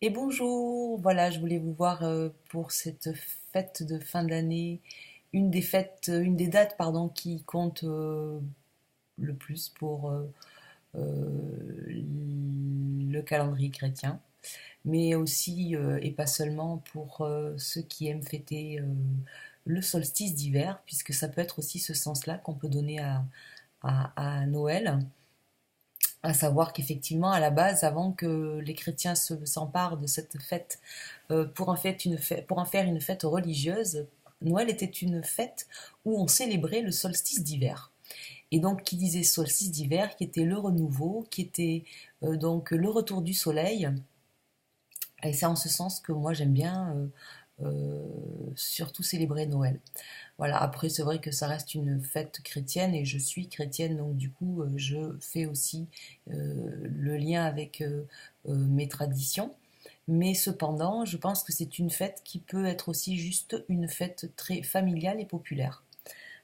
Et bonjour, voilà, je voulais vous voir pour cette fête de fin d'année, une des dates, pardon, qui compte le plus pour le calendrier chrétien, mais aussi et pas seulement pour ceux qui aiment fêter le solstice d'hiver, puisque ça peut être aussi ce sens-là qu'on peut donner à Noël. À savoir qu'effectivement, à la base, avant que les chrétiens s'emparent de cette fête pour en faire une fête religieuse, Noël était une fête où on célébrait le solstice d'hiver. Et donc, qui disait solstice d'hiver, qui était le renouveau, qui était donc le retour du soleil. Et c'est en ce sens que moi j'aime bien surtout célébrer Noël. Voilà, après c'est vrai que ça reste une fête chrétienne et je suis chrétienne, donc du coup je fais aussi le lien avec mes traditions. Mais cependant, je pense que c'est une fête qui peut être aussi juste une fête très familiale et populaire.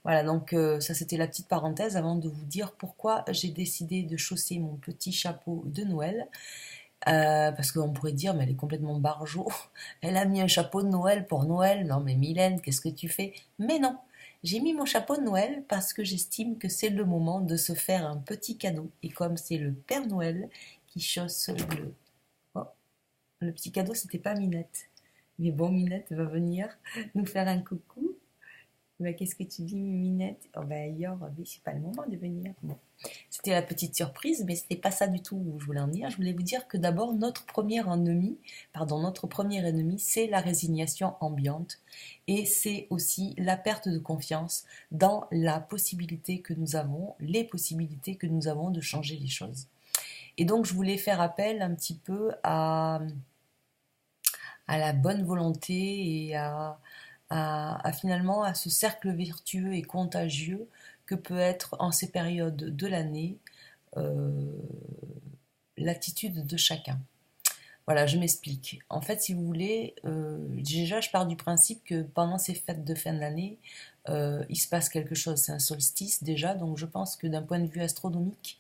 Voilà, donc ça c'était la petite parenthèse avant de vous dire pourquoi j'ai décidé de chausser mon petit chapeau de Noël. Parce qu'on pourrait dire, mais elle est complètement barjot. Elle a mis un chapeau de Noël pour Noël. Non, mais Mylène, qu'est-ce que tu fais? Mais non, j'ai mis mon chapeau de Noël parce que j'estime que c'est le moment de se faire un petit cadeau. Et comme c'est le Père Noël qui chausse le... Oh, le petit cadeau, c'était pas Minette. Mais bon, Minette va venir nous faire un coucou. Bah, qu'est-ce que tu dis, Minette? Oh, bah, Yor, mais c'est pas le moment de venir. Bon. C'était la petite surprise, mais c'était pas ça du tout où je voulais en dire. Je voulais vous dire que d'abord, notre premier ennemi, c'est la résignation ambiante. Et c'est aussi la perte de confiance dans la possibilité que nous avons, les possibilités que nous avons de changer les choses. Et donc, je voulais faire appel un petit peu à la bonne volonté et à finalement à ce cercle vertueux et contagieux que peut être en ces périodes de l'année euh, l'attitude de chacun. Voilà, je m'explique. En fait, si vous voulez, déjà, je pars du principe que pendant ces fêtes de fin d'année, il se passe quelque chose. C'est un solstice déjà, donc je pense que d'un point de vue astronomique,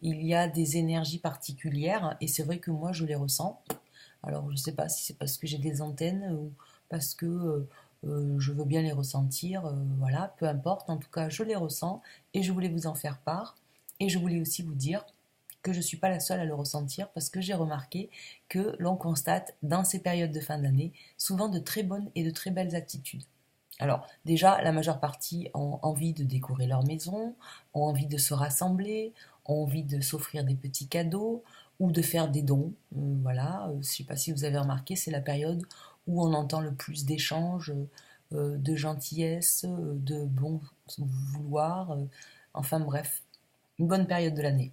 il y a des énergies particulières, et c'est vrai que moi, je les ressens. Alors, je ne sais pas si c'est parce que j'ai des antennes ou parce que je veux bien les ressentir. Voilà, peu importe. En tout cas, je les ressens et je voulais vous en faire part. Et je voulais aussi vous dire que je ne suis pas la seule à le ressentir parce que j'ai remarqué que l'on constate dans ces périodes de fin d'année souvent de très bonnes et de très belles attitudes. Alors déjà, la majeure partie ont envie de décorer leur maison, ont envie de se rassembler, ont envie de s'offrir des petits cadeaux ou de faire des dons. Voilà, je ne sais pas si vous avez remarqué, c'est la période où on entend le plus d'échanges, de gentillesse, de bon vouloir. Enfin bref, une bonne période de l'année.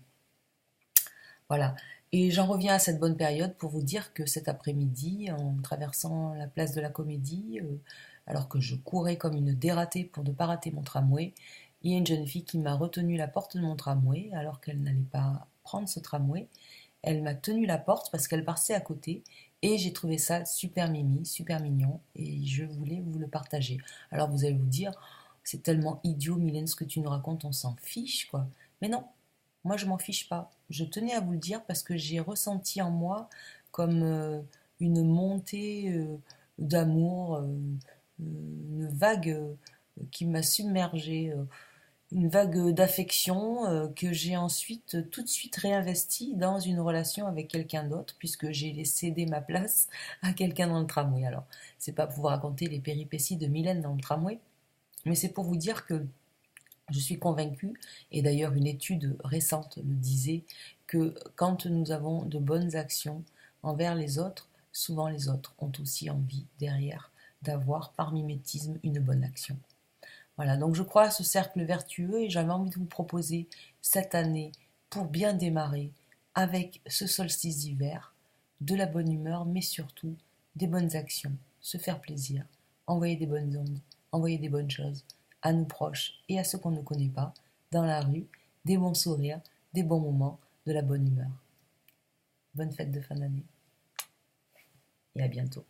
Voilà. Et j'en reviens à cette bonne période pour vous dire que cet après-midi, en traversant la place de la Comédie, alors que je courais comme une dératée pour ne pas rater mon tramway, il y a une jeune fille qui m'a retenu la porte de mon tramway alors qu'elle n'allait pas prendre ce tramway. Elle m'a tenu la porte parce qu'elle passait à côté et j'ai trouvé ça super mimi, super mignon et je voulais vous le partager. Alors vous allez vous dire, c'est tellement idiot Mylène ce que tu nous racontes, on s'en fiche quoi. Mais non, moi, je m'en fiche pas. Je tenais à vous le dire parce que j'ai ressenti en moi comme une montée d'amour, une vague qui m'a submergée, une vague d'affection que j'ai ensuite tout de suite réinvestie dans une relation avec quelqu'un d'autre puisque j'ai cédé ma place à quelqu'un dans le tramway. Alors, c'est pas pour vous raconter les péripéties de Mylène dans le tramway, mais c'est pour vous dire que je suis convaincue, et d'ailleurs une étude récente le disait, que quand nous avons de bonnes actions envers les autres, souvent les autres ont aussi envie derrière d'avoir par mimétisme une bonne action. Voilà, donc je crois à ce cercle vertueux et j'avais envie de vous proposer cette année, pour bien démarrer, avec ce solstice d'hiver, de la bonne humeur, mais surtout des bonnes actions, se faire plaisir, envoyer des bonnes ondes, envoyer des bonnes choses à nos proches et à ceux qu'on ne connaît pas, dans la rue, des bons sourires, des bons moments, de la bonne humeur. Bonne fête de fin d'année et à bientôt.